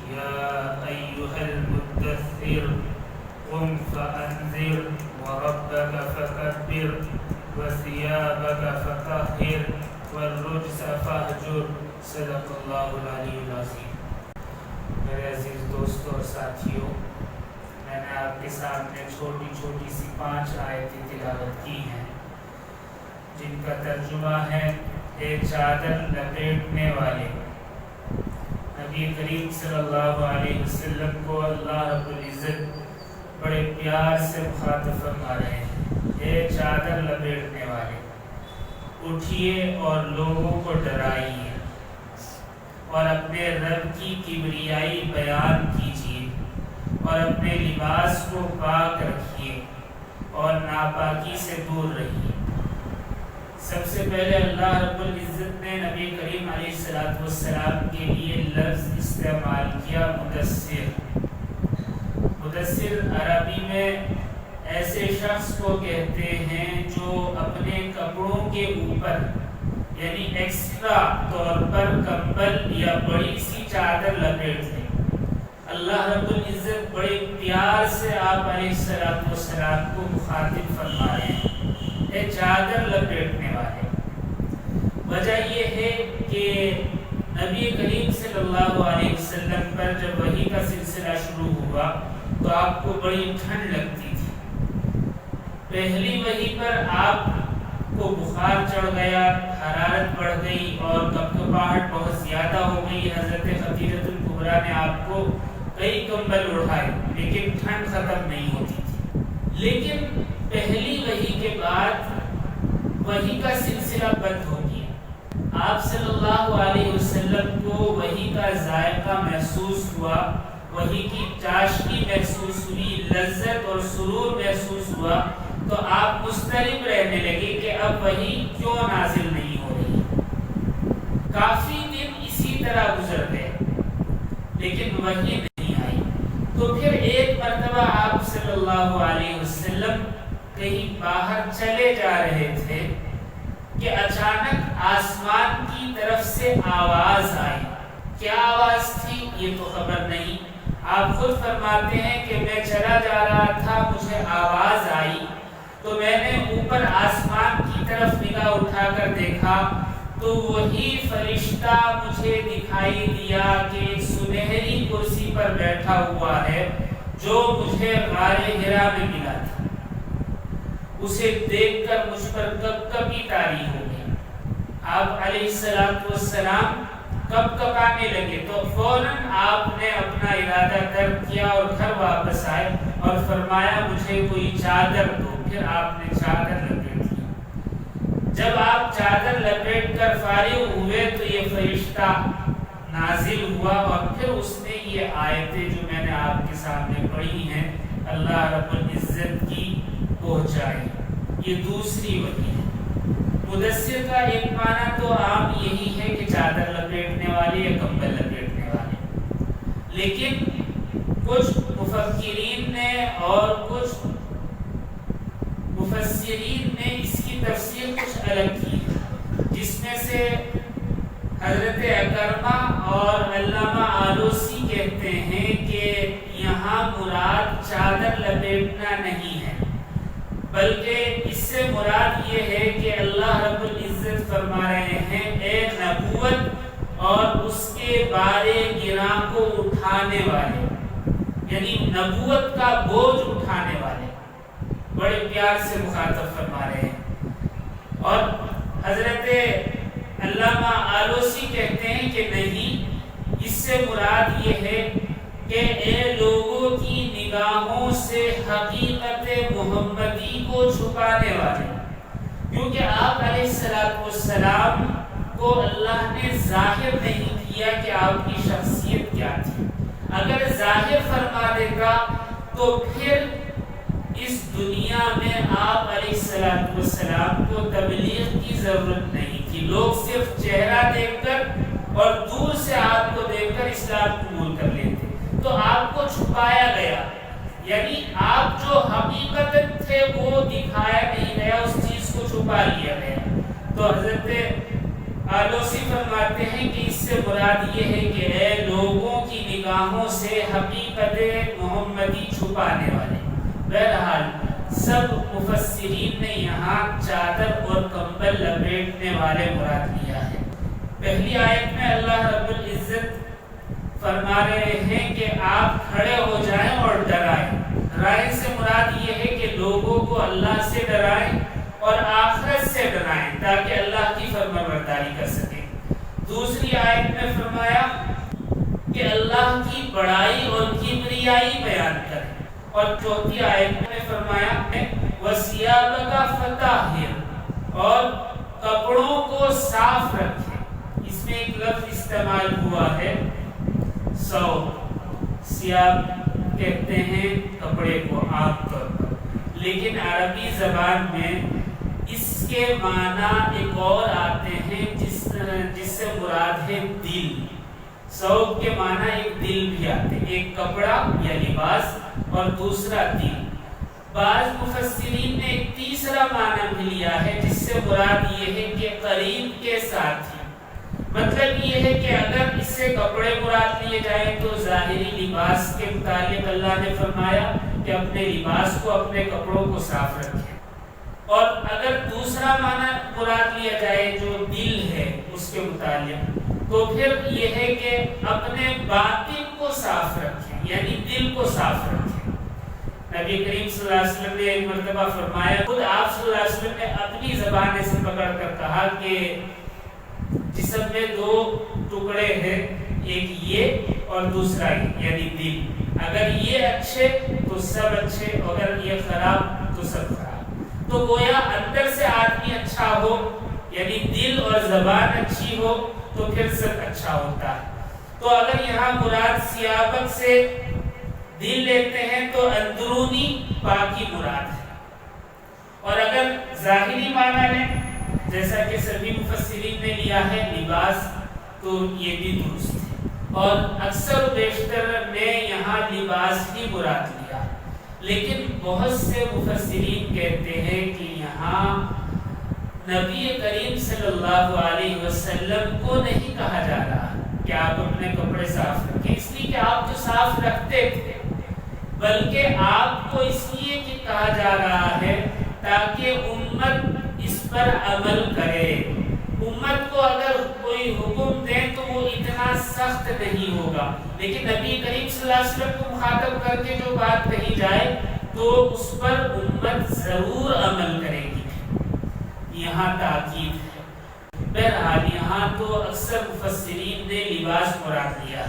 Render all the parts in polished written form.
يا أيها المدثر قم فأنذر وربك فكبر وثيابك فطهر والرجز فاہجر صدق اللہ العلی العظیم۔ میرے عزیز دوستوں اور ساتھیوں، میں نے آپ کے سامنے چھوٹی چھوٹی سی 5 آیتیں تلاوت کی ہیں جن کا ترجمہ ہے ایک چادر لپیٹنے والے۔ نبی کریم صلی اللہ علیہ وسلم کو اللہ رب العزت بڑے پیار سے مخاطب فرما رہے ہیں، اے چادر لپیٹنے والے، اٹھیے اور لوگوں کو ڈرائیے اور اپنے رب کی کبریائی بیان کیجیے اور اپنے لباس کو پاک رکھیے اور ناپاکی سے دور رہیے۔ سب سے پہلے اللہ رب العزت نے نبی کریم علیہ السلام کے لیے لفظ استعمال کیا مدثر۔ مدثر عربی میں ایسے شخص کو کہتے ہیں جو اپنے کپڑوں کے اوپر یعنی ایکسٹرا طور پر کمبل یا بڑی سی چادر لپیٹ دیں۔ اللہ رب العزت بڑے پیار سے آپ علیہ السلام کو مخاطب فرما رہے ہیں، اے چادر لپیٹنے والے۔ وجہ یہ ہے کہ نبی کریم صلی اللہ علیہ وسلم پر جب وحی کا سلسلہ شروع ہوا تو آپ کو بڑی ٹھنڈ لگتی تھی۔ پہلی وحی پر آپ کو بخار چڑھ گیا، حرارت بڑھ گئی اور کپکپاہٹ بہت زیادہ ہو گئی۔ حضرت خدیجہ الکبریٰ نے آپ کو کئی کمبل اڑھائے لیکن ٹھنڈ ختم نہیں ہوتی تھی۔ لیکن پہلی وحی کے بعد وحی کا سلسلہ بند ہو گیا۔ آپ صلی اللہ علیہ وسلم کو وحی کا ذائقہ محسوس ہوا، وحی کی چاشنی محسوس ہوئی، لذت اور سرور محسوس ہوا، تو آپ مضطرب رہنے لگے کہ اب وحی کیوں نازل نہیں ہو رہی۔ کافی دن اسی طرح گزر گئے لیکن وحی نہیں آئی۔ تو پھر ایک مرتبہ آپ صلی اللہ علیہ وسلم کہیں باہر چلے جا رہے تھے کہ اچانک آسمان کی طرف سے آواز آئی۔ کیا آواز تھی یہ تو خبر نہیں۔ آپ خود فرماتے ہیں کہ میں چلا جا رہا تھا، مجھے آواز آئی تو میں نے اوپر آسمان کی طرف نگاہ اٹھا کر دیکھا تو وہی فرشتہ مجھے دکھائی دیا کہ ایک سنہری کرسی پر بیٹھا ہوا ہے جو مجھے غار حرا میں ملا تھا۔ اسے دیکھ کر مجھ پر کپکپی طاری ہو گئی۔ آپ علیہ السلام کپکپانے لگے تو فوراً آپ نے اپنا ارادہ ترک کیا اور گھر واپس آئے اور فرمایا مجھے کوئی چادر دو۔ پھر آپ نے چادر لپیٹ لی۔ جب آپ چادر لپیٹ کر فارغ ہوئے تو یہ فرشتہ نازل ہوا اور پھر اس نے یہ آیتیں جو میں نے آپ کے سامنے پڑھی ہیں اللہ رب العزت کی پہنچائی۔ یہ دوسری وحی ہے۔ مدثر کا ایک معنی تو عام یہی ہے کہ چادر لپیٹنے والے یا کمبل لپیٹنے والے، لیکن کچھ مفکرین نے اور کچھ مفسرین نے اس کی تفسیر کچھ الگ کی، جس میں سے حضرت اکرمہ اور علامہ آلوسی کہتے ہیں کہ یہاں مراد چادر لپیٹنا نہیں ہے، بلکہ اس سے مراد یہ ہے کہ اللہ رب العزت فرما رہے ہیں اے نبوت اور اس کے بارے گراں کو اٹھانے والے، یعنی نبوت کا بوجھ اٹھانے والے، بڑے پیار سے مخاطب فرما رہے ہیں۔ اور حضرت علامہ آلوسی کہتے ہیں کہ نہیں، اس سے مراد یہ ہے کہ اے لوگوں کی نگاہوں سے حقیقت محمدی کو چھپانے والے، کیونکہ آپ علیہ السلام کو اللہ نے ظاہر نہیں کیا کہ آپ کی شخصیت کیا تھی۔ اگر ظاہر فرما دیتا تو پھر اس دنیا میں آپ علیہ السلام کو تبلیغ کی ضرورت نہیں تھی۔ لوگ صرف چہرہ دیکھ کر اور دور سے آپ کو دیکھ کر اسلام قبول کر لیتے، تو آپ کو چھپایا گیا، یعنی آپ جو حقیقت تھے وہ دکھایا نہیں گیا، اس چیز کو چھپا لیا گیا۔ تو حضرت آلوسی فرماتے ہیں کہ اس سے مراد یہ ہے کہ اے لوگوں کی نگاہوں سے حقیقت محمدی چھپانے والے۔ بہرحال سب مفسرین نے یہاں چادر اور کمبل لپیٹنے والے مراد لیا ہے۔ پہلی آیت میں اللہ رب العزت فرما رہے ہیں کہ آپ کھڑے ہو جائیں اور ڈرائیں۔ ڈرائیں سے مراد یہ ہے کہ لوگوں کو اللہ سے ڈرائیں اور آخرت سے ڈرائیں تاکہ اللہ کی فرمانبرداری کر سکیں۔ دوسری آیت میں فرمایا کہ اللہ کی بڑائی اور کبریائی بیان کریں، اور چوتھی آیت میں فرمایا وَثِيَابَكَ فَطَهِّرْ، اور کپڑوں کو صاف رکھیں۔ اس میں ایک لفظ استعمال ہوا ہے ثوب، سیاب کہتے ہیں کپڑے کو عام طور پر، لیکن عربی زبان میں اس کے معنی ایک اور آتے ہیں جس سے مراد ہے دل۔ ثوب کے معنی ایک دل بھی آتے ہیں، ایک کپڑا یا لباس اور دوسرا دل۔ بعض مفسرین نے ایک تیسرا معنی بھی لیا ہے جس سے مراد یہ ہے کہ قریب کے ساتھی۔ مطلب یہ ہے کہ اگر اس سے کپڑے مراد لیے جائیں تو ظاہری لباس کے متعلق اللہ نے فرمایا کہ اپنے لباس کو، اپنے کپڑوں کو صاف رکھیں، اور اگر دوسرا معنی مراد لیا جائے جو دل ہے اس کے متعلق تو پھر یہ ہے کہ اپنے باطن کو صاف رکھیں، یعنی دل کو صاف رکھیں۔ نبی کریم صلی اللہ علیہ وسلم نے ایک مرتبہ فرمایا، خود آپ صلی اللہ علیہ وسلم نے اپنی زبان سے پکڑ کر کہا کہ جسم میں دو ٹکڑے ہیں، ایک یہ اور دوسرا یہ، یعنی دل۔ اگر یہ اچھے تو سب اچھے، اگر یہ خراب تو سب خراب۔ تو گویا اندر سے آدمی اچھا ہو، یعنی دل اور زبان اچھی ہو تو پھر سب اچھا ہوتا ہے۔ تو اگر یہاں مراد سیابت سے دل لیتے ہیں تو اندرونی پاکی مراد ہے، اور اگر ظاہری معنی لیں جیسا کہ سبھی مفسرین نے لیا ہے لباس، تو یہ بھی درست ہے، اور اکثر و بیشتر نے یہاں لباس ہی مراد لیا، لیکن بہت سے مفسرین کہتے ہیں کہ یہاں نبی کریم صلی اللہ علیہ وسلم کو نہیں کہا جا رہا کہ آپ اپنے کپڑے صاف رکھیں اس لیے کہ آپ جو صاف رکھتے تھے، بلکہ آپ کو اس لیے کہ کہا جا رہا ہے تاکہ امت اس پر عمل کرے۔ امت کو اگر کوئی حکم دے تو وہ اتنا سخت نہیں ہوگا، لیکن نبی کریم صلی اللہ علیہ وسلم کو مخاطب کر کے جو بات کہی جائے تو اس پر امت ضرور عمل کرے گی، یہاں تاکید ہے۔ بہرحال یہاں تو اکثر مفسرین نے لباس مراد لیا،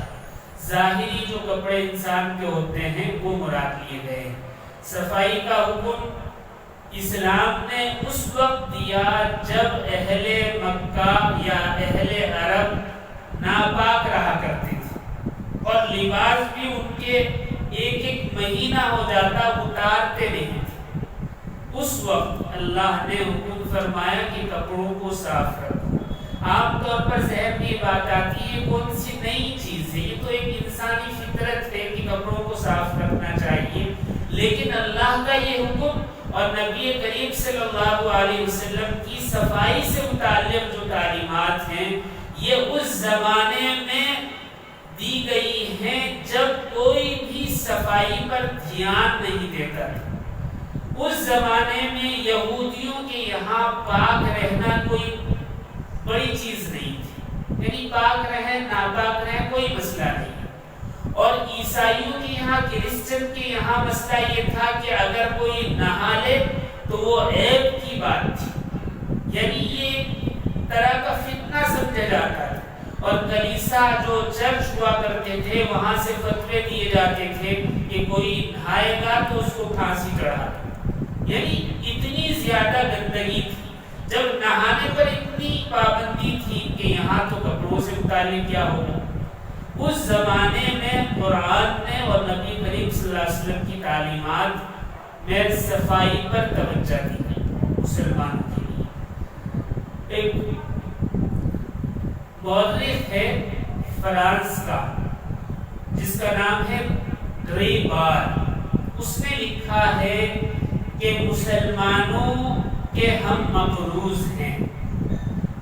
ظاہری جو کپڑے انسان کے ہوتے ہیں وہ مراد لیے گئے۔ صفائی کا حکم اسلام نے اس وقت دیا جب اہل مکہ یا اہل عرب ناپاک رہا کرتے تھے، اور لباس بھی ان کے ایک ایک مہینہ ہو جاتا، اتارتے نہیں تھے۔ اس وقت اللہ نے حکم فرمایا کہ کپڑوں کو صاف رکھو۔ عام طور پر ذہن میں یہ بات آتی ہے کون سی نئی چیز ہے، یہ تو ایک انسانی فطرت ہے کہ کپڑوں کو صاف رکھنا چاہیے، لیکن اللہ کا یہ حکم اور نبی کریم صلی اللہ علیہ وسلم کی صفائی سے متعلق جو تعلیمات ہیں یہ اس زمانے میں دی گئی ہیں جب کوئی بھی صفائی پر دھیان نہیں دیتا تھا۔ اس زمانے میں یہودیوں کے یہاں پاک رہنا کوئی بڑی چیز نہیں تھی، یعنی پاک رہیں ناپاک رہیں کوئی مسئلہ نہیں، اور عیسائیوں کے یہاں، کرسچن کے یہاں مسئلہ یہ تھا کہ اگر کوئی نہا لے تو وہ عیب کی بات تھی، یعنی یہ طرح کا فتنہ سمجھا جاتا تھا، اور کلیسا جو چرچ ہوا کرتے تھے وہاں سے فتوے دیے جاتے تھے کہ کوئی نہائے گا تو اس کو پھانسی چڑھا دو، یعنی اتنی زیادہ گندگی تھی۔ جب نہانے پر اتنی پابندی تھی کہ یہاں تو کپڑوں سے متعلق کیا ہوگا، اس زمانے میں قرآن نے اور نبی کریم صلی اللہ علیہ وسلم کی تعلیمات میں صفائی پر توجہ دی مسلمانوں کے لیے۔ ایک مورخ ہے فرانس کا جس کا نام ہے گریبار، اس نے لکھا ہے کہ مسلمانوں کے ہم مقروض ہیں،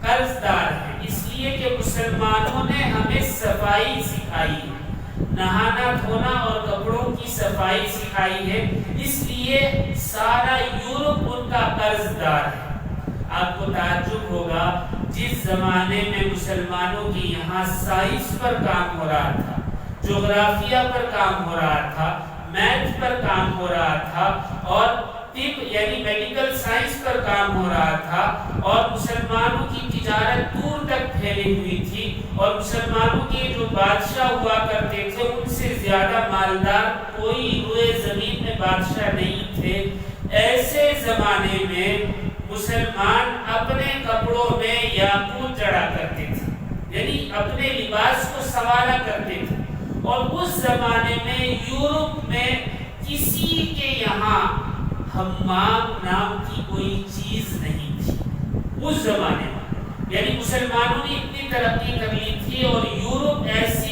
قرض دار ہیں، اس لیے کہ مسلمانوں نے ہمیں صفائی سکھائی، نہانا دھونا اور کپڑوں کی صفائی سکھائی ہے، اس لیے سارا یورپ ان کا قرض دار ہے۔ آپ کو تعجب ہوگا، جس زمانے میں مسلمانوں کے یہاں سائنس پر کام ہو رہا تھا، جغرافیہ پر کام ہو رہا تھا، میتھ پر کام ہو رہا تھا، اور طب یعنی میڈیکل سائنس پر کام ہو رہا تھا، اور مسلمانوں کی تجارت دور تک پھیلی ہوئی تھی، اور مسلمانوں کے جو بادشاہ ہوا کرتے تھے ان سے زیادہ مالدار کوئی روئے زمین میں بادشاہ نہیں تھے، ایسے زمانے میں مسلمان اپنے کپڑوں میں یاقوت جڑا کرتے تھے، یعنی اپنے لباس کو سنوارا کرتے تھے، اور اس زمانے میں یورپ میں کسی کے یہاں حمام نام کی کوئی چیز نہیں تھی اس زمانے میں، یعنی مسلمانوں نے اتنی ترقی کر لی تھی، اور یورپ ایسے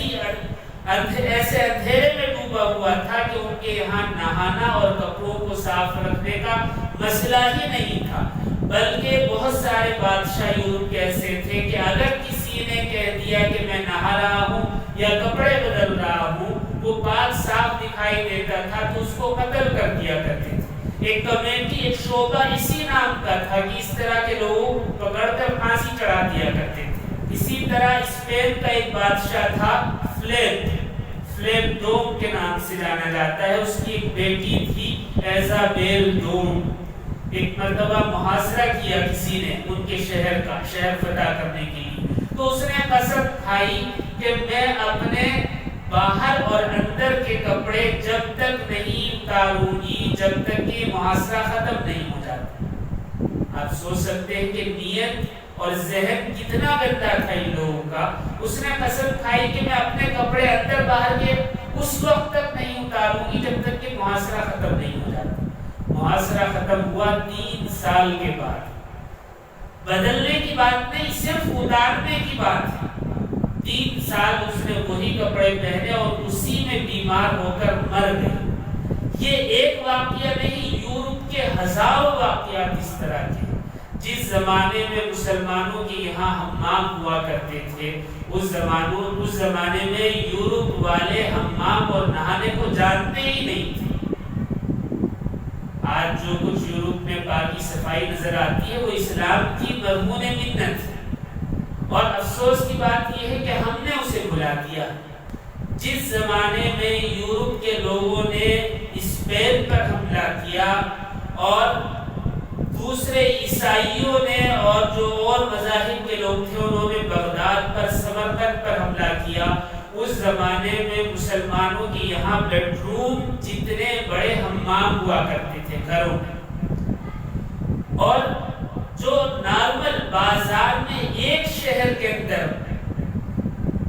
اندھیرے میں ڈوبا ہوا تھا کہ ان کے یہاں نہانا اور کپڑوں کو صاف رکھنے کا مسئلہ ہی نہیں تھا، بلکہ بہت سارے بادشاہ یورپ کے ایسے تھے کہ اگر کسی نے کہہ دیا کہ میں نہا رہا ہوں یا کپڑے بدل رہا ہوں، وہ پاک صاف دکھائی دیتا تھا تو اس کو قتل کر دیا کرتے تھے۔ ایک کمیٹی، ایک شعبہ اسی نام کا تھا کہ اس طرح کے لوگوں کو پکڑ کر پھانسی چڑھا دیا کرتے تھے۔ اسی طرح اسپین کا ایک بادشاہ تھا فلیپ دوم کے نام سے جانا جاتا ہے، اس کی ایک بیٹی تھی ایزابیل دوم۔ ایک مرتبہ محاصرہ کیا کسی نے ان کے شہر فتح کرنے کے لیے، تو اس نے قسم کھائی کہ میں اپنے باہر اور اندر کے کپڑے جب تک نہیں اتاروں گی جب تک کہ محاصرہ ختم نہیں ہو جاتا۔ آپ سوچ سکتے ہیں کہ نیت اور ذہن کتنا گندا تھا ان لوگوں کا۔ اس نے قسم کھائی کہ میں اپنے کپڑے اندر باہر کے اس وقت تک نہیں اتاروں گی جب تک کہ محاصرہ ختم نہیں ہو جاتا۔ محاصرہ ختم ہوا 3 سال کے بعد۔ بدلنے کی بات نہیں، صرف اتارنے کی بات ہے۔ 3 سال اس نے وہی کپڑے پہنے اور اسی میں بیمار ہو کر مر گئی۔ یہ ایک واقعہ نہیں، یورپ کے ہزاروں واقعات اس طرح کے۔ جس زمانے میں مسلمانوں کے یہاں حمام ہوا کرتے تھے، اس زمانے میں یورپ والے حمام اور نہانے کو جانتے ہی نہیں تھے۔ آج جو کچھ یورپ میں پاکی صفائی نظر آتی ہے وہ اسلام کی مرہون منت ہے، اور افسوس کی بات یہ ہے کہ ہم نے اسے بھلا دیا۔ جس زمانے میں یورپ کے لوگوں نے اسپین پر حملہ کیا اور دوسرے عیسائیوں نے اور جو اور مذاہب کے لوگ تھے انہوں نے بغداد پر، سمرقند پر حملہ کیا، اس زمانے میں مسلمانوں کے یہاں بیڈ روم جتنے بڑے حمام ہوا کرتے تھے گھروں میں، اور جو نارمل بازار میں ایک شہر کے اندر،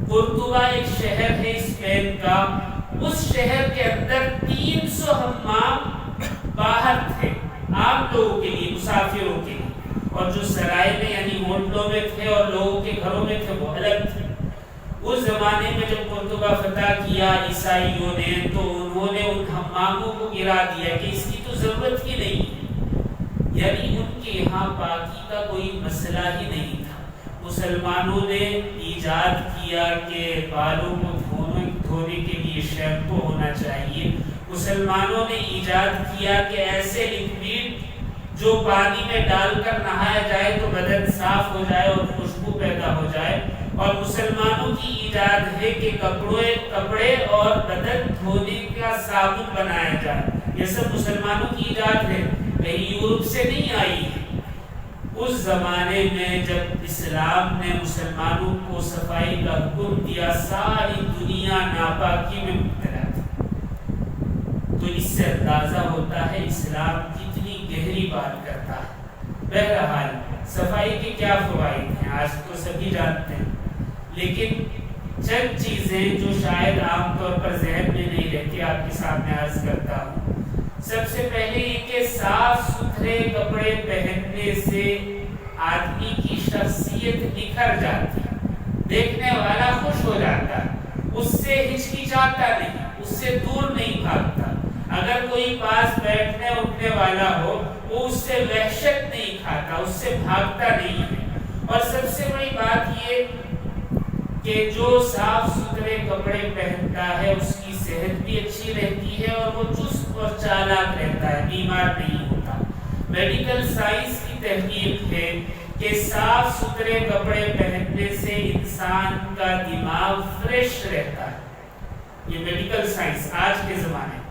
قرطبہ ایک شہر ہے اسپین کا، اس شہر کے اندر 300 حمام باہر تھے عام لوگوں کے لیے، مسافروں کے لیے، اور جو سرائے میں یعنی ہوٹلوں میں تھے اور لوگوں کے گھروں میں تھے وہ الگ تھے۔ اس زمانے میں جب قرطبہ فتح کیا عیسائیوں نے تو انہوں نے ان حماموں کو گرا دیا کہ اس کی تو ضرورت ہی نہیں ہے، یعنی ان کے یہاں پاکی کا کوئی مسئلہ ہی نہیں تھا۔ مسلمانوں نے ایجاد کیا کہ بالوں کو دھونے کے لیے شیمپو ہونا چاہیے، مسلمانوں نے ایجاد کیا کہ ایسے لکوڈ جو پانی میں ڈال کر نہایا جائے تو بدن صاف ہو جائے اور خوشبو پیدا ہو جائے، اور مسلمانوں کی ایجاد ہے کہ کپڑے اور بدن دھونے کا صابن بنایا جائے۔ یہ سب مسلمانوں کی ایجاد ہے، کہیں یورپ سے نہیں آئی ہے۔ اس زمانے میں جب اسلام نے مسلمانوں کو صفائی کا حکم دیا، ساری دنیا ناپاکی میں مبتلا تھی، تو اس سے اندازہ ہوتا ہے اسلام کتنی گہری بات کرتا ہے۔ بہرحال صفائی کے کیا فوائد ہیں آج تو سبھی جانتے ہیں، لیکن چند چیزیں جو شاید عام طور پر ذہن میں نہیں رہتی آپ کے سامنے عرض کرتا ہوں۔ سب سے پہلے یہ کہ صاف ستھرے کپڑے پہننے سے آدمی کی شخصیت نکھر جاتی ہے، دیکھنے والا خوش ہو جاتا ہے، اس سے ہچکچاتا نہیں، اس سے دور نہیں بھاگتا۔ اگر کوئی پاس بیٹھنے اٹھنے والا ہو وہ اس سے وحشت نہیں کھاتا، اس سے بھاگتا نہیں ہے۔ اور سب سے بڑی بات یہ کہ جو صاف ستھرے کپڑے پہنتا ہے اس کی صحت بھی اچھی رہتی ہے اور وہ چست اور چالاک رہتا ہے، بیمار نہیں ہوتا۔ میڈیکل سائنس کی تحقیق ہے کہ صاف ستھرے کپڑے پہننے سے انسان کا دماغ فریش رہتا ہے، یہ میڈیکل سائنس آج کے زمانے میں۔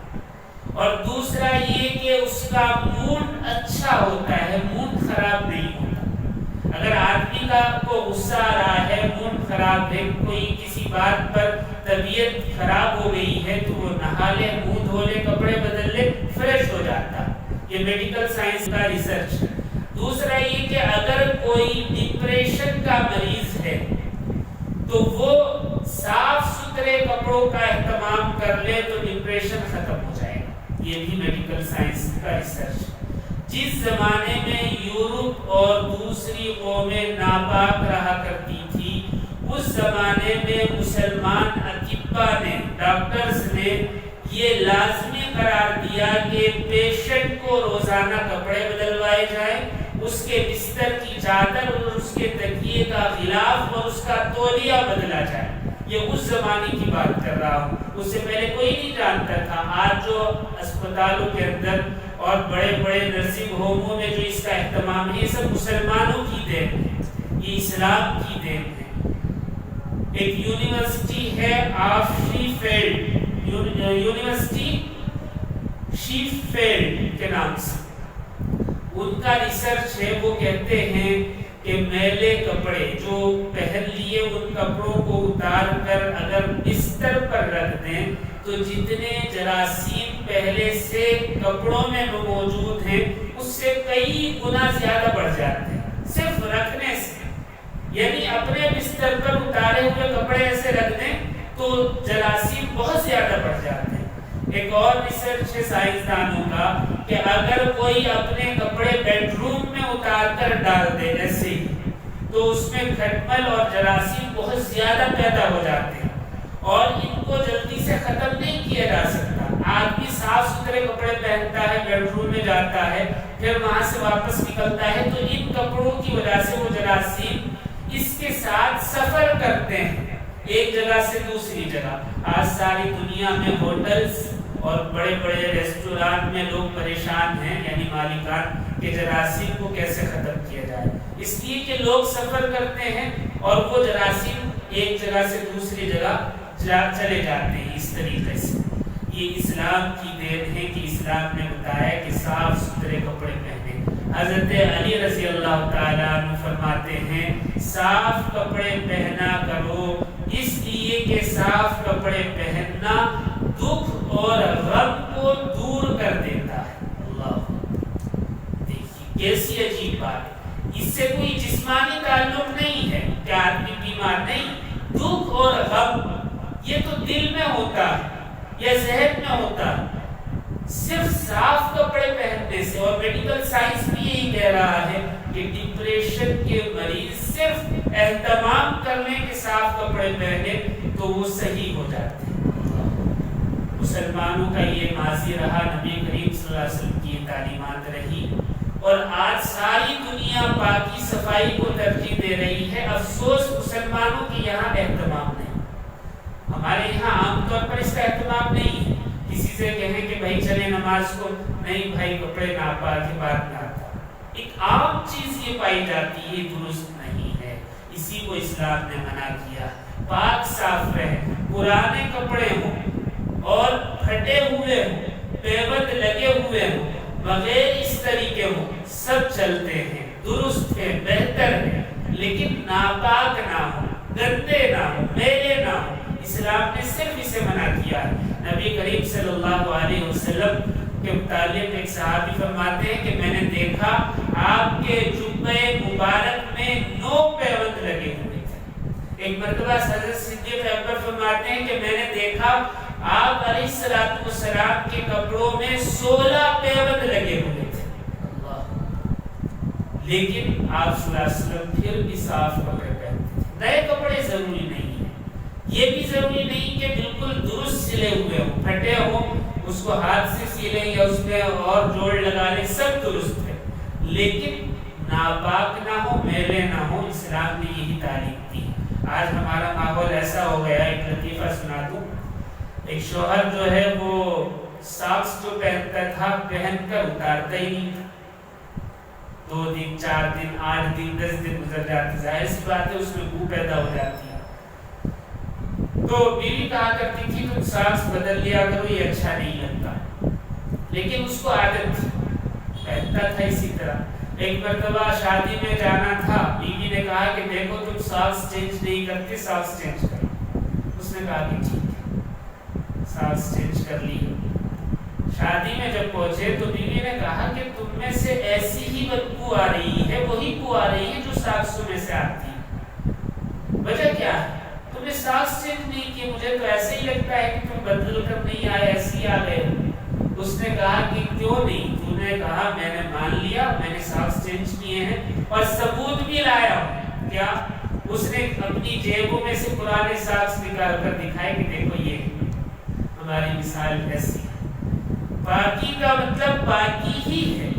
اور دوسرا یہ کہ اس کا موڈ اچھا ہوتا ہے، موڈ خراب نہیں ہوتا۔ اگر آدمی کو غصہ آ رہا ہے، موڈ خراب ہے، کوئی کسی بات پر طبیعت خراب ہو گئی ہے تو وہ نہا لے، منہ دھو لے، کپڑے بدل لے، فریش ہو جاتا۔ یہ میڈیکل سائنس کا ریسرچ ہے۔ دوسرا یہ کہ اگر کوئی ڈپریشن کا مریض ہے تو وہ صاف ستھرے کپڑوں کا اہتمام کر لے تو ڈپریشن ختم ہو جائے گا، یہ بھی میڈیکل سائنس کا ریسرچ ہے۔ جس زمانے میں یورپ اور دوسری قومیں ناپاک رہا کرتی تھی، اس زمانے میں مسلمان اطباء نے، ڈاکٹرز نے یہ لازمی قرار دیا کہ پیشنٹ کو روزانہ کپڑے بدلوائے جائیں، اس کے بستر کی چادر اور اس کے تکیے کا غلاف اور اس کا تولیہ بدلا جائے۔ یہ اس زمانے کی بات کر رہا ہوں، اس سے پہلے کوئی نہیں جانتا تھا۔ آج جو اسپتالوں کے اندر اور بڑے بڑے نرسنگ ہوموں میں جو اس کا اہتمام ہے، یہ سب مسلمانوں کی دین ہے، یہ اسلام کی دین ہے۔ ایک یونیورسٹی ہے یونیورسٹی شیفیلڈ کے نام سے، ان کا ریسرچ ہے، وہ کہتے ہیں کہ میلے کپڑے جو پہن لیے ان کپڑوں کو اتار کر اگر بستر پر رکھ دیں تو جتنے جراثیم پہلے سے کپڑوں میں موجود ہیں اس سے کئی گنا زیادہ بڑھ جاتے ہیں صرف رکھنے سے۔ یعنی اپنے بستر پر اتارے ہوئے کپڑے ایسے رکھ دیں تو جراثیم بہت زیادہ بڑھ جاتے ہیں۔ ایک اور ریسرچ ہے سائنسدانوں کا کہ اگر کوئی اپنے کپڑے بیڈ روم میں اتار کر ڈال دے ایسے ہی تو اس میں کھٹمل اور جراثیم بہت زیادہ پیدا ہو جاتے ہیں اور ان کو جلدی سے ختم نہیں کیا جا سکتا۔ آدمی صاف ستھرے کپڑے پہنتا ہے، بیڈ روم میں جاتا ہے، پھر وہاں سے واپس نکلتا ہے تو ان کپڑوں کی وجہ سے وہ جراثیم اس کے ساتھ سفر کرتے ہیں ایک جگہ سے دوسری جگہ۔ آج ساری دنیا میں ہوٹلز اور بڑے بڑے ریسٹوران میں لوگ پریشان ہیں، یعنی مالکان، کہ جراثیم کو کیسے ختم کیا جائے، اس لیے کہ لوگ سفر کرتے ہیں اور وہ جراثیم ایک جگہ سے دوسری جگہ چلے جاتے ہیں اس طریقے سے۔ یہ اسلام کی دین ہے کہ اسلام نے بتایا کہ صاف ستھرے کپڑے پہنے۔ حضرت علی رضی اللہ تعالیٰ عنہ فرماتے ہیں صاف کپڑے پہنا کرو، اس لیے کہ صاف کپڑے پہننا دکھ اور غم کو دور کر دیتا ہے۔ اللہ، دیکھیے کیسی عجیب بات ہے، اس سے کوئی جسمانی تعلق نہیں ہے کہ آدمی بیمار نہیں، دکھ اور غم یہ تو دل میں ہوتا ہے یا ذہن میں ہوتا ہے، صرف صاف کپڑے پہننے سے۔ اور میڈیکل سائنس بھی یہی کہہ رہا ہے کہ ڈپریشن کے مریض صرف اہتمام کرنے کے صاف کپڑے پہنے تو وہ صحیح ہو جاتے ہیں۔ مسلمانوں کا یہ ماضی رہا، نبی کریم صلی اللہ علیہ وسلم کی یہ تعلیمات رہی، اور آج ساری دنیا پاکی صفائی کو ترجیح دے رہی ہے۔ افسوس مسلمانوں کی یہاں اہتمام نہیں، ہمارے یہاں عام طور پر اس کا اہتمام نہیں ہے۔ کسی سے کہیں کہ بھائی چلے نماز کو، نہیں بھائی کپڑے ناپاک کے بعد نہ آتا۔ ایک عام چیز یہ پائی جاتی ہے، درست نہیں ہے، اسی کو اسلام نے منع کیا۔ پاک صاف رہے، پرانے کپڑے ہوں اور پھٹے ہوئے ہوں، پیوند لگے ہوئے ہوں، بغیر اس طریقے ہوں، سب چلتے ہیں، درست ہے، بہتر ہے، لیکن ناپاک نہ ہو، گندے نہ ہو، میلے نہ ہو۔ اسلام نے صرف اسے منع کیا ہے۔ نبی کریم صلی اللہ علیہ وسلم کے متعلق ایک صحابی فرماتے ہیں کہ میں نے دیکھا آپ کے جبہ مبارک میں 9 پیوند لگے ہوئے تھے۔ ایک مرتبہ حضرت صدیق اکبر فرماتے ہیں کہ میں نے دیکھا آپ علیہ السلام کے کپڑوں میں 16 پیوند لگے ہوئے تھے، لیکن آپ صلی اللہ علیہ وسلم پھر بھی صاف کپڑے پہنتے تھے۔ نئے کپڑے ضروری نہیں ہے، یہ بھی ضروری نہیں کہ بالکل درست سلے ہوئے ہوں، پھٹے ہوں، اس کو ہاتھ سے سلیں یا اس میں اور جوڑ لگا لیں، سب درست ہے، لیکن ناپاک نہ ہو، میلے نہ ہو۔ اسلام نے یہی تعلیم دی۔ آج ہمارا ماحول ایسا ہو گیا، ایک لطیفہ سنا دوں، ایک شوہر جو ہے وہ ساکس جو پہنتا تھا پہن کر اتارتا ہی نہیں تھا، 2 دن 4 دن 8 دن 10 دن گزر جاتے، ظاہر سی بات ہے اس میں بو پیدا ہو جاتی ہے۔ تو بیوی کہا کرتی تھی تم ساکس بدل لیا کرو، یہ اچھا نہیں لگتا، لیکن اس کو عادت تھی، پہنتا تھا اسی طرح۔ ایک مرتبہ شادی میں جانا تھا، بیوی نے کہا کہ دیکھو تم ساکس چینج نہیں کرتے، ساکس چینج کرو۔ اس نے کہا کہ ٹھیک ہے، ساکس چینج کر لی۔ شادی میں جب پہنچے تو بیوی نے کہا کہ تم میں سے ایسی ہی بدبو آ رہی ہے، وہی بو آ رہی ہے جو ساکسوں میں سے آتی ہے، وجہ کیا ہے؟ تم نے ساکس چینج نہیں کی، مجھے تو ایسے ہی لگتا ہے کہ تم بدل کر نہیں آئے، ایسے ہی آ گئے۔ اس نے کہا کہ کیوں نہیں؟ تو نے کہا میں نے مان لیا، میں نے ساکس چینج کیے ہیں اور ثبوت بھی لایا ہوں۔ کیا؟ اس نے اپنی جیبوں میں سے پرانے ساکس نکال کر دکھائے کہ دیکھو یہ ہماری مثال ایسی ہے۔ پاکی کا مطلب پاکی ہی ہے۔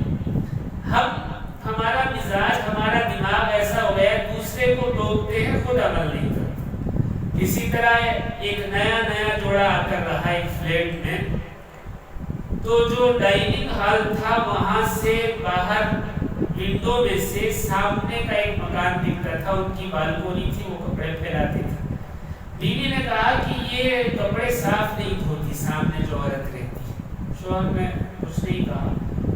ہمارا مزاج، ہمارا دماغ ایسا ہو گیا دوسرے کو ٹوکتے ہیں، خود عمل نہیں کرتے۔ اسی طرح ایک نیا جوڑا آ کر رہا ایک فلیٹ میں، تو جو ڈائننگ ہال تھا وہاں سے باہر ونڈو میں سے سامنے کا ایک مکان دکھتا تھا، ان کی بالکونی تھی، وہ کپڑے پھیلاتے تھے۔ بیوی نے کہا کہ یہ کپڑے صاف نہیں دھوتی سامنے جو عورت رہتی۔ شوہر نے کچھ نہیں کہا،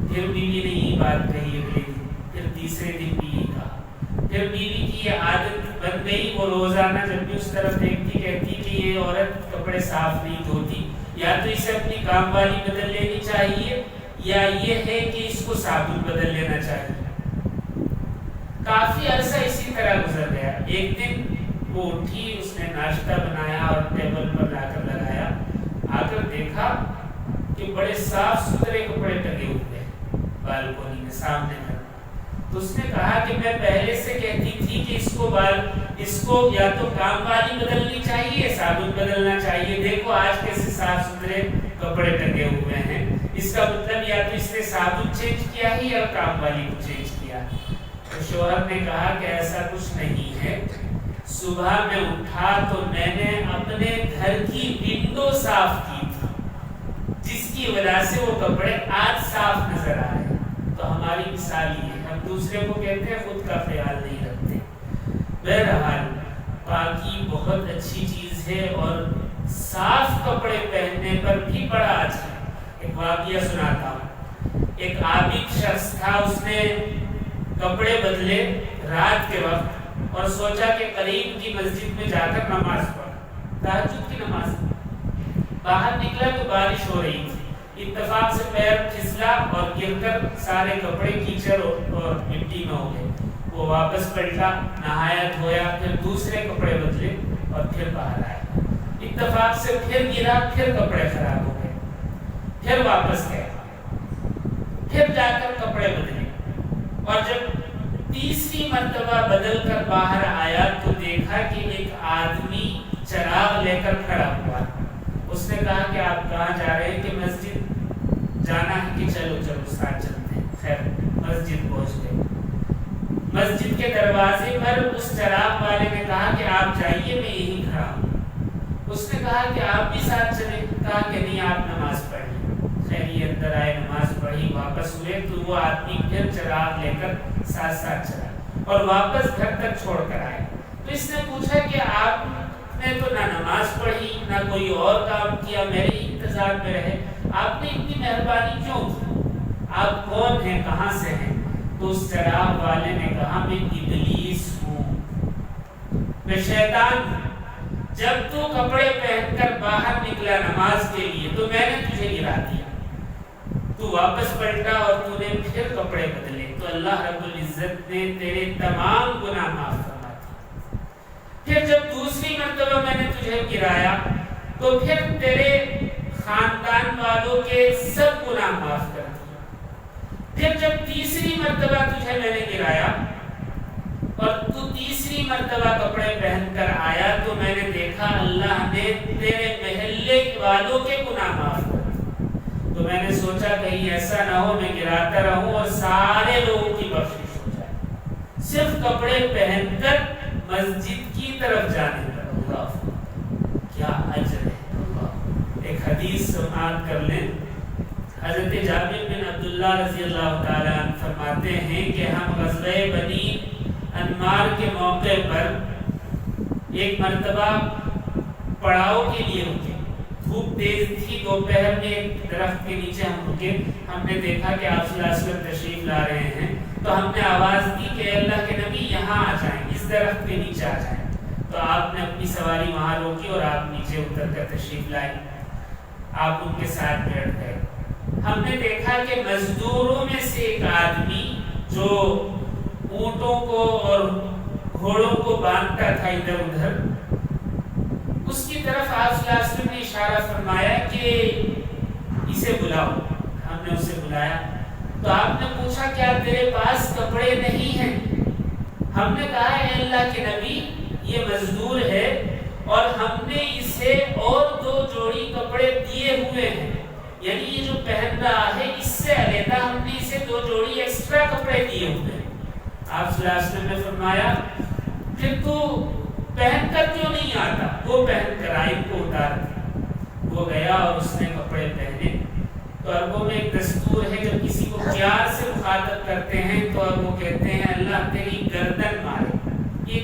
پھر بیوی نے یہ بات کہی اگلے دن، پھر تیسرے دن بھی یہ کہا۔ پھر بیوی کی یہ عادت بن گئی، وہ روزانہ جب بھی اس طرف دیکھتی کہتی کہ یہ عورت کپڑے صاف نہیں دھوتی، یا تو اسے اپنی کام والی بدل لینی چاہیے، یا یہ ہے کہ اس کو صابن بدل لینا چاہیے۔ کافی عرصہ اسی طرح گزر گیا۔ ایک دن وہ اٹھی، اس نے ناشتہ بنایا اور ٹیبل پر لا کر لگایا، آ کر دیکھا کہ بڑے صاف ستھرے کپڑے ٹنگے ہوئے بالکونی میں سامنے گھر۔ تو اس نے کہا کہ میں پہلے سے کہتی تھی کہ اس کو یا تو کام والی بدلنی چاہیے، صابن بدلنا چاہیے، دیکھو آج کیسے صاف ستھرے کپڑے ٹنگے ہوئے ہیں۔ اس کا مطلب یا تو اس نے صابن چینج کیا ہی یا کام والی کو چینج کیا۔ تو شوہر نے کہا کہ ایسا کچھ نہیں ہے، صبح میں اٹھا تو میں نے اپنے گھر کی ونڈو صاف کی تھی، جس کی وجہ سے وہ کپڑے آج صاف نظر آئے۔ تو ہماری مثال یہ ہے، ہم دوسرے کو کہتے ہیں، خود کا خیال نہیں رکھتے۔ بہرحال پاکی بہت اچھی چیز ہے، اور صاف کپڑے پہننے پر بھی بڑا اچھا ہے۔ ایک واقعہ سناتا ہوں۔ ایک عابد شخص تھا، اس نے کپڑے بدلے رات کے وقت اور سوچا کہ قریب کی مسجد میں جا کر نماز پڑھ، تہجد کی نماز۔ باہر نکلا تو بارش ہو رہی تھی، اتفاق سے پیر پھسلا اور گر کر سارے کپڑے کیچڑ اور مٹی میں ہو گئے۔ وہ واپس پلٹا، نہایا دھویا، پھر دوسرے کپڑے بدلے اور پھر باہر آیا۔ اتفاق سے پھر گرا، پھر کپڑے خراب ہو گئے، پھر واپس گیا، پھر جا کر کپڑے بدلے، اور جب تیسری مرتبہ بدل کر باہر آیا تو دیکھا کہ ایک آدمی چراغ لے کر کھڑا ہوا۔ اس نے کہا کہ آپ کہاں جا رہے ہیں؟ کہ مسجد جانا ہے۔ کہ چلو ساتھ چلتے ہیں۔ خیر مسجد پہنچ گئے۔ مسجد کے دروازے پر اس چراغ والے نے کہا کہ آپ جائیے، میں یہیں کھڑا ہوں۔ اس نے کہا کہ آپ بھی ساتھ چلیں؟ کہا کہ نہیں، آپ نماز پڑھ لیں۔ خیر یہ اندر آئے، نماز پڑھی، واپس ہوئے تو وہ آدمی پھر چراغ لے کر ساتھ چلا اور واپس گھر تک چھوڑ کر آئے۔ تو اس نے پوچھا کہ آپ نے تو نہ نماز پڑھی نہ کوئی اور کام کیا، میرے انتظار میں رہے، آپ نے اتنی مہربانی کیوں کی؟ آپ کون ہیں، کہاں سے ہیں؟ تو اس چراغ والے نے کہا میں ابلیس ہوں، میں شیطان ہوں۔ جب تو کپڑے پہن کر باہر نکلا نماز کے لیے تو میں نے تجھے گرا دیا، تو واپس پلٹا اور تو نے پھر کپڑے بدلے تو اللہ رب العزت نے تیرے تمام گناہ معاف فرما دیے۔ پھر جب دوسری مرتبہ میں نے تجھے گرایا تو پھر تیرے خاندان والوں کے سب گناہ معاف کر دیے۔ پھر جب تیسری مرتبہ تجھے میں نے گرایا اور تو تیسری مرتبہ کپڑے پہن کر آیا تو میں نے دیکھا اللہ نے تیرے محلے والوں کے گناہ معاف کر دیے۔ تو میں نے سوچا کہیں ایسا نہ ہو میں گراتا رہوں اور سارے لوگوں کی بخشش ہو جائے، صرف کپڑے پہن کر مسجد کی طرف جانے پر۔ اللہ کر لیں۔ حضرت جابر بن عبداللہ رضی اللہ تعالیٰ عنہ فرماتے ہیں کہ ہم غزوہ بنی انمار کے موقع پر ایک مرتبہ پڑاؤ کے لیے رکے، دھوپ تیز تھی، دوپہر میں ایک درخت کے نیچے ہم رکے، ہم نے دیکھا کہ آپ صلی اللہ علیہ وسلم تشریف لا رہے ہیں، تو ہم نے آواز دی کہ اللہ کے نبی یہاں آ جائیں، اس درخت کے نیچے آ جائیں، تو آپ نے اپنی سواری وہاں روکی اور آپ نیچے اتر کر تشریف لائے، آپ ان کے ساتھ بیٹھ گئے۔ ہم نے دیکھا کہ مزدوروں میں سے ایک آدمی جو اونٹوں کو اور گھوڑوں کو باندھتا تھا ادھر ادھر، اس کی طرف آپ صلی اللہ علیہ وسلم نے اشارہ فرمایا کہ اسے بلاؤ۔ ہم نے اسے بلایا تو آپ نے پوچھا کیا تیرے پاس کپڑے نہیں ہیں؟ ہم نے کہا اے اللہ کے نبی یہ مزدور ہے اور ہم نے اسے اور 2 جوڑی کپڑے دیے ہوئے ہیں، یعنی یہ جو پہن رہا ہے اس سے علیحدہ ہم نے اسے 2 جوڑی ایکسٹرا کپڑے دیے ہوئے ہیں۔ آپ صلی اللہ علیہ وسلم نے فرمایا پھر تو پہن کر کیوں نہیں آتا؟ وہ پہن کر آئی، کو اتار دی۔ وہ گیا اور اس نے کپڑے پہنے۔ تو عربوں میں ایک دستور ہے جب کسی کو پیار سے مخاطب کرتے ہیں تو وہ کہتے ہیں اللہ تیری گردن مارے، یہ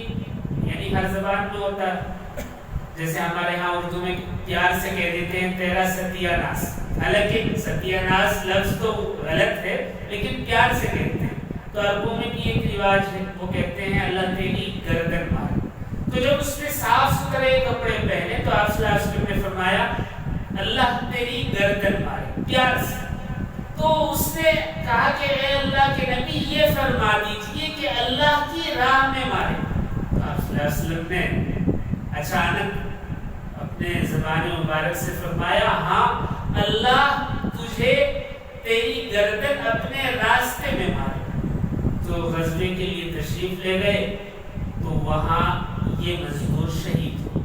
یعنی ہر زبان میں ہوتا ہے، جیسے ہمارے ہاں اردو میں پیار سے کہہ دیتے ہیں تیرا ستیہ ناس، حالانکہ ستیہ ناس لفظ تو غلط ہے لیکن پیار سے کہتے ہیں۔ تو عربوں میں بھی ایک رواج ہے، وہ کہتے ہیں اللہ تیری گردن مارے۔ تو جب اس نے صاف ستھرے کپڑے پہنے تو آپ صلی اللہ علیہ وسلم نے فرمایا اللہ تیری گردن مارے، پیار سے۔ تو اس نے کہا کہ اے اللہ کے نبی یہ فرما دیجئے کہ اللہ کی راہ میں مارے۔ تو آپ صلی اللہ علیہ وسلم نے اچانک اپنے زبان مبارک سے فرمایا ہاں اللہ تجھے تیری گردن اپنے راستے میں مارے۔ تو غزوے کے لیے تشریف لے گئے تو وہاں یہ مزدور شہید ہو۔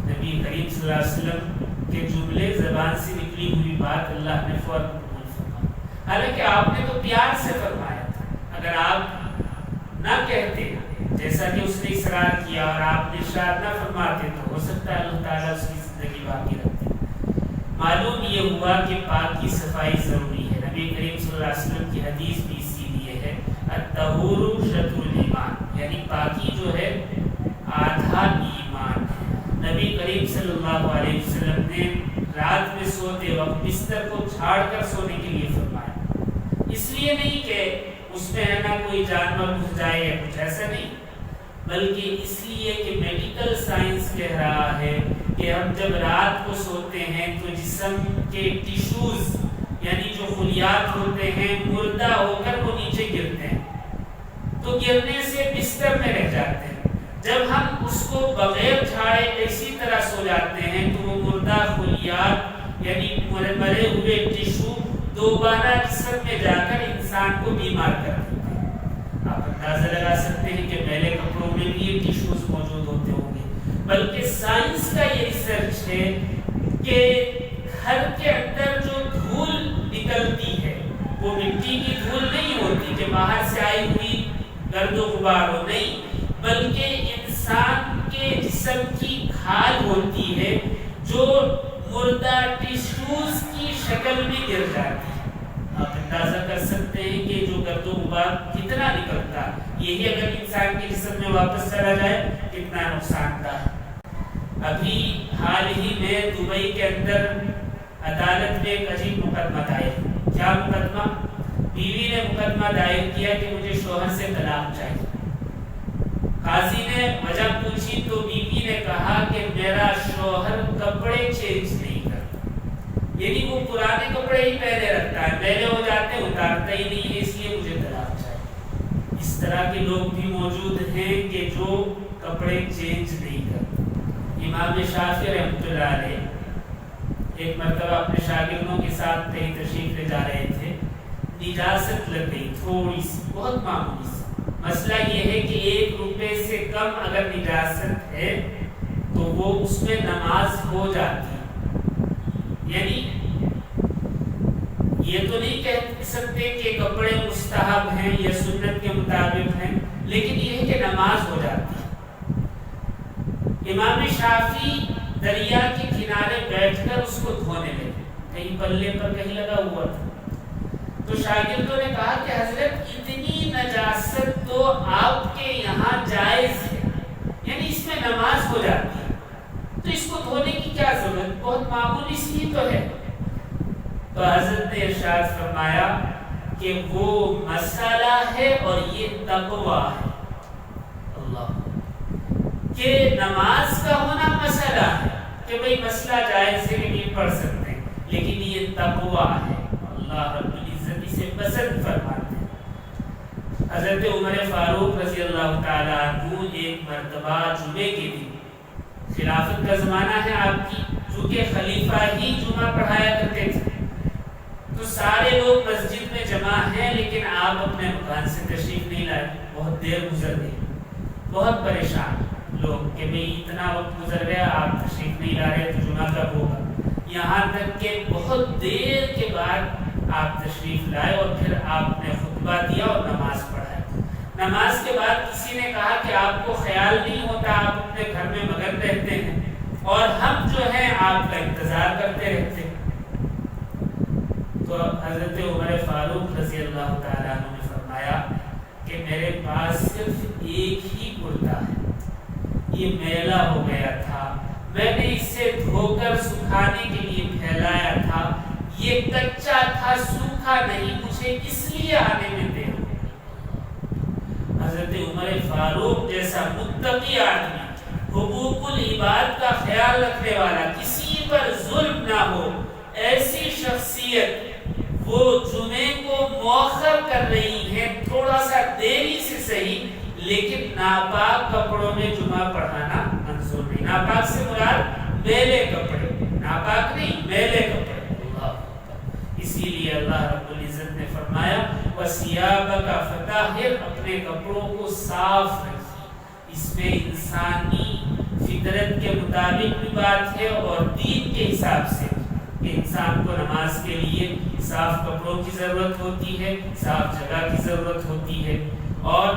نبی کریم صلی اللہ علیہ وسلم کے جملے زبان سے نکلی ہوئی بات اللہ نے فوراً قبول فرمایا، حالانکہ آپ نے تو پیار سے فرمایا تھا۔ اگر آپ نہ کہتے جیسا کہ اس نے اصرار کیا اور آپ نے ارشاد نہ فرماتے تو ہو سکتا ہے اللہ تعالیٰ اس کی زندگی باقی رکھتے۔ معلوم یہ ہوا کہ پاک کی صفائی ضروری ہے۔ نبی کریم صلی اللہ علیہ وسلم کی حدیث بھی اسی لیے ہے الطہور شطر الایمان، یعنی پاکی جو ہے آدھا ایمان ہے۔ نبی کریم صلی اللہ علیہ وسلم نے رات میں سوتے وقت بستر کو جھاڑ کر سونے کے لیے فرمایا، اس لیے نہیں کہ اس میں ہے نا کوئی جانور گھس جائے یا کچھ ایسا نہیں، بلکہ اس لیے کہ میڈیکل سائنس کہہ رہا ہے کہ ہم جب رات کو سوتے ہیں تو جسم کے ٹیشوز یعنی جو خلیات ہوتے ہیں مردہ ہو کر وہ نیچے گرتے ہیں، تو گرنے سے بستر میں رہ جاتے ہیں۔ جب ہم اس کو بغیر جھاڑے اسی طرح سو جاتے ہیں تو وہ مردہ خلیات یعنی مرے ہوئے ٹیشو دوبارہ جسم میں جا کر انسان کو بیمار کر دیتے ہیں۔ آپ اندازہ لگا سکتے ہیں کہ میلے کپڑوں میں بھی یہ ٹیشوز موجود ہوتے ہوں گے، بلکہ سائنس کا یہ ریسرچ ہے کہ گھر کے اندر جو دھول نکلتی ہے وہ مٹی کی دھول نہیں ہوتی کہ باہر سے آئی ہوئی گرد و غبار ہو، نہیں، بلکہ انسان کے جسم کی کھال ہوتی ہے جو مردہ ٹیشوز کی شکل میں گر جاتی ہے۔ آپ اندازہ کر سکتے ہیں کہ جو گرد و غبار کتنا نکلتا ہے، یہی اگر انسان کے جسم میں واپس چلا جائے کتنا نقصان دہ ہے۔ ابھی حال ہی میں دبئی کے اندر عدالت میں ایک عجیب مقدمہ دائر، کیا مقدمہ؟ بیوی نے مقدمہ دائر کیا کہ مجھے شوہر سے طلاق چاہیے۔ قاضی نے وجہ پوچھی تو بیوی نے کہا کہ میرا شوہر کپڑے چینج نہیں کرتا، یعنی وہ پرانے کپڑے ہی پہنے رکھتا ہے، میلے ہو جاتے اتارتا ہی نہیں ہے، اس لیے مجھے طلاق چاہیے۔ اس طرح کے لوگ بھی موجود ہیں کہ جو کپڑے چینج نہیں کرتے۔ امام شافعی رحمۃ اللہ علیہ ایک مرتبہ اپنے شاگردوں کے ساتھ کہیں تشریف لے جا رہے تھے، نجاست لگ گئی تھوڑی سی، بہت معمولی سی۔ مسئلہ یہ ہے کہ 1 روپے سے کم اگر نجاست ہے تو وہ اس میں نماز ہو جاتی ہے، یعنی یہ تو نہیں کہہ سکتے کہ کپڑے مستحب ہیں یا سنت کے مطابق ہیں، لیکن یہ ہے کہ نماز ہو جاتی ہے۔ امام شافعی دریا کے کنارے بیٹھ کر اس کو دھونے لگے، کہیں پلے پر کہیں لگا ہوا تھا. تو شاگردوں نے کہا کہ حضرت اتنی نجاست تو آپ کے یہاں جائز ہے، یعنی اس میں نماز ہو جاتی ہے، تو اس کو دھونے کی کیا ضرورت، بہت معمولی سی تو ہے. تو حضرت نے ارشاد فرمایا کہ وہ مسئلہ ہے اور یہ تقویٰ ہے. اللہ، کہ نماز کا ہونا مسئلہ ہے کہ بھئی مسئلہ جائز ہے کہ نہیں پڑھ سکتے، لیکن یہ تقویٰ ہے، اللہ رب العزت اسے پسند فرماتے ہیں. حضرت عمر فاروق رضی اللہ تعالیٰ عنہ ایک مرتبہ جمعے کے دن، خلافت کا زمانہ ہے آپ کی، چونکہ خلیفہ ہی جمعہ پڑھایا کرتے تھے، تو سارے لوگ مسجد میں جمع ہیں لیکن آپ اپنے مکان سے تشریف نہیں لائے. بہت دیر گزر گئی، بہت پریشان لوگ کہ بھئی اتنا وقت گزر گیا آپ تشریف نہیں لا رہے تو جمعہ کب ہوگا. یہاں تک کہ بہت دیر کے بعد آپ تشریف لائے اور پھر آپ نے خطبہ دیا اور نماز پڑھایا. نماز کے بعد کسی نے کہا کہ آپ کو خیال نہیں ہوتا، آپ اپنے گھر میں مگن رہتے ہیں اور ہم جو ہیں آپ کا انتظار کرتے رہتے ہیں. تو حضرت عمر فاروق رضی اللہ تعالیٰ عنہ نے فرمایا کہ میرے پاس صرف ایک ہی کرتا ہے، یہ میلا ہو گیا تھا، میں نے اسے دھو کر سکھانے کے لیے پھیلایا تھا، یہ کچا تھا سوکھا نہیں، مجھے اس لیے آنے میں دیر ہو. حضرت عمر فاروق جیسا متقی آدمی، حقوق العباد کا خیال رکھنے والا، کسی پر ظلم نہ ہو، ایسی شخصیت وہ جمعے کو مؤخر کر رہی ہے، تھوڑا سا دیری سے صحیح، لیکن ناپاک کپڑوں میں جمعہ پڑھانا منظور نہیں. ناپاک سے مراد میلے کپڑے، ناپاک نہیں میلے کپڑے. اسی لیے اللہ رب العزت نے فرمایا وَثِيَابَكَ فَطَهِّرْ، اپنے کپڑوں کو صاف رکھیے. اس میں انسانی فطرت کے مطابق بھی بات ہے اور دین کے حساب سے کہ انسان کو نماز کے لیے صاف کپڑوں کی ضرورت ہوتی ہے، صاف جگہ کی ضرورت ہوتی ہے، اور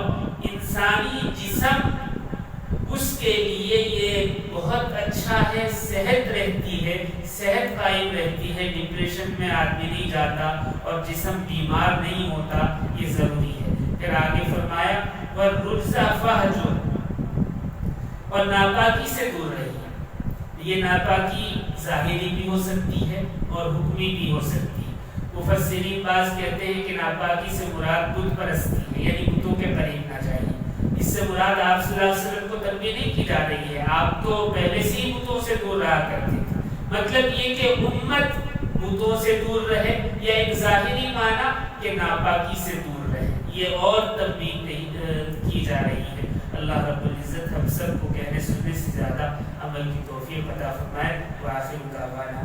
انسانی جسم اس کے لیے یہ بہت اچھا ہے، صحت رہتی ہے، صحت قائم رہتی ہے، ڈپریشن میں آدمی نہیں جاتا اور جسم بیمار نہیں ہوتا، یہ ضروری ہے. پھر آگے فرمایا وَالرُّجْزَ فَاهْجُرْ، اور ناپاکی سے دور رہیے. یہ ناپاکی ظاہری بھی ہو سکتی ہے اور حکمی بھی ہو سکتی ہے. مفسرین بعض کہتے ہیں کہ ناپاکی سے مراد بت پرستی ہے، یعنی بتوں کے قریب نہ جائیے. اس سے مراد آپ صلی اللہ علیہ وسلم کو تنبیہ نہیں کی جا رہی ہے، آپ تو پہلے سے ہی بتوں سے دور رہا کرتے تھے. مطلب یہ کہ امت بتوں سے دور رہے، یا ایک ظاہری معنی کہ ناپاکی سے دور رہے، یہ اور تنبیہ نہیں کی جا رہی ہے. اللہ رب العزت ہم سب کو کہنے سننے سے زیادہ عمل کی توفیق عطا فرمائے. وآخر دعوانا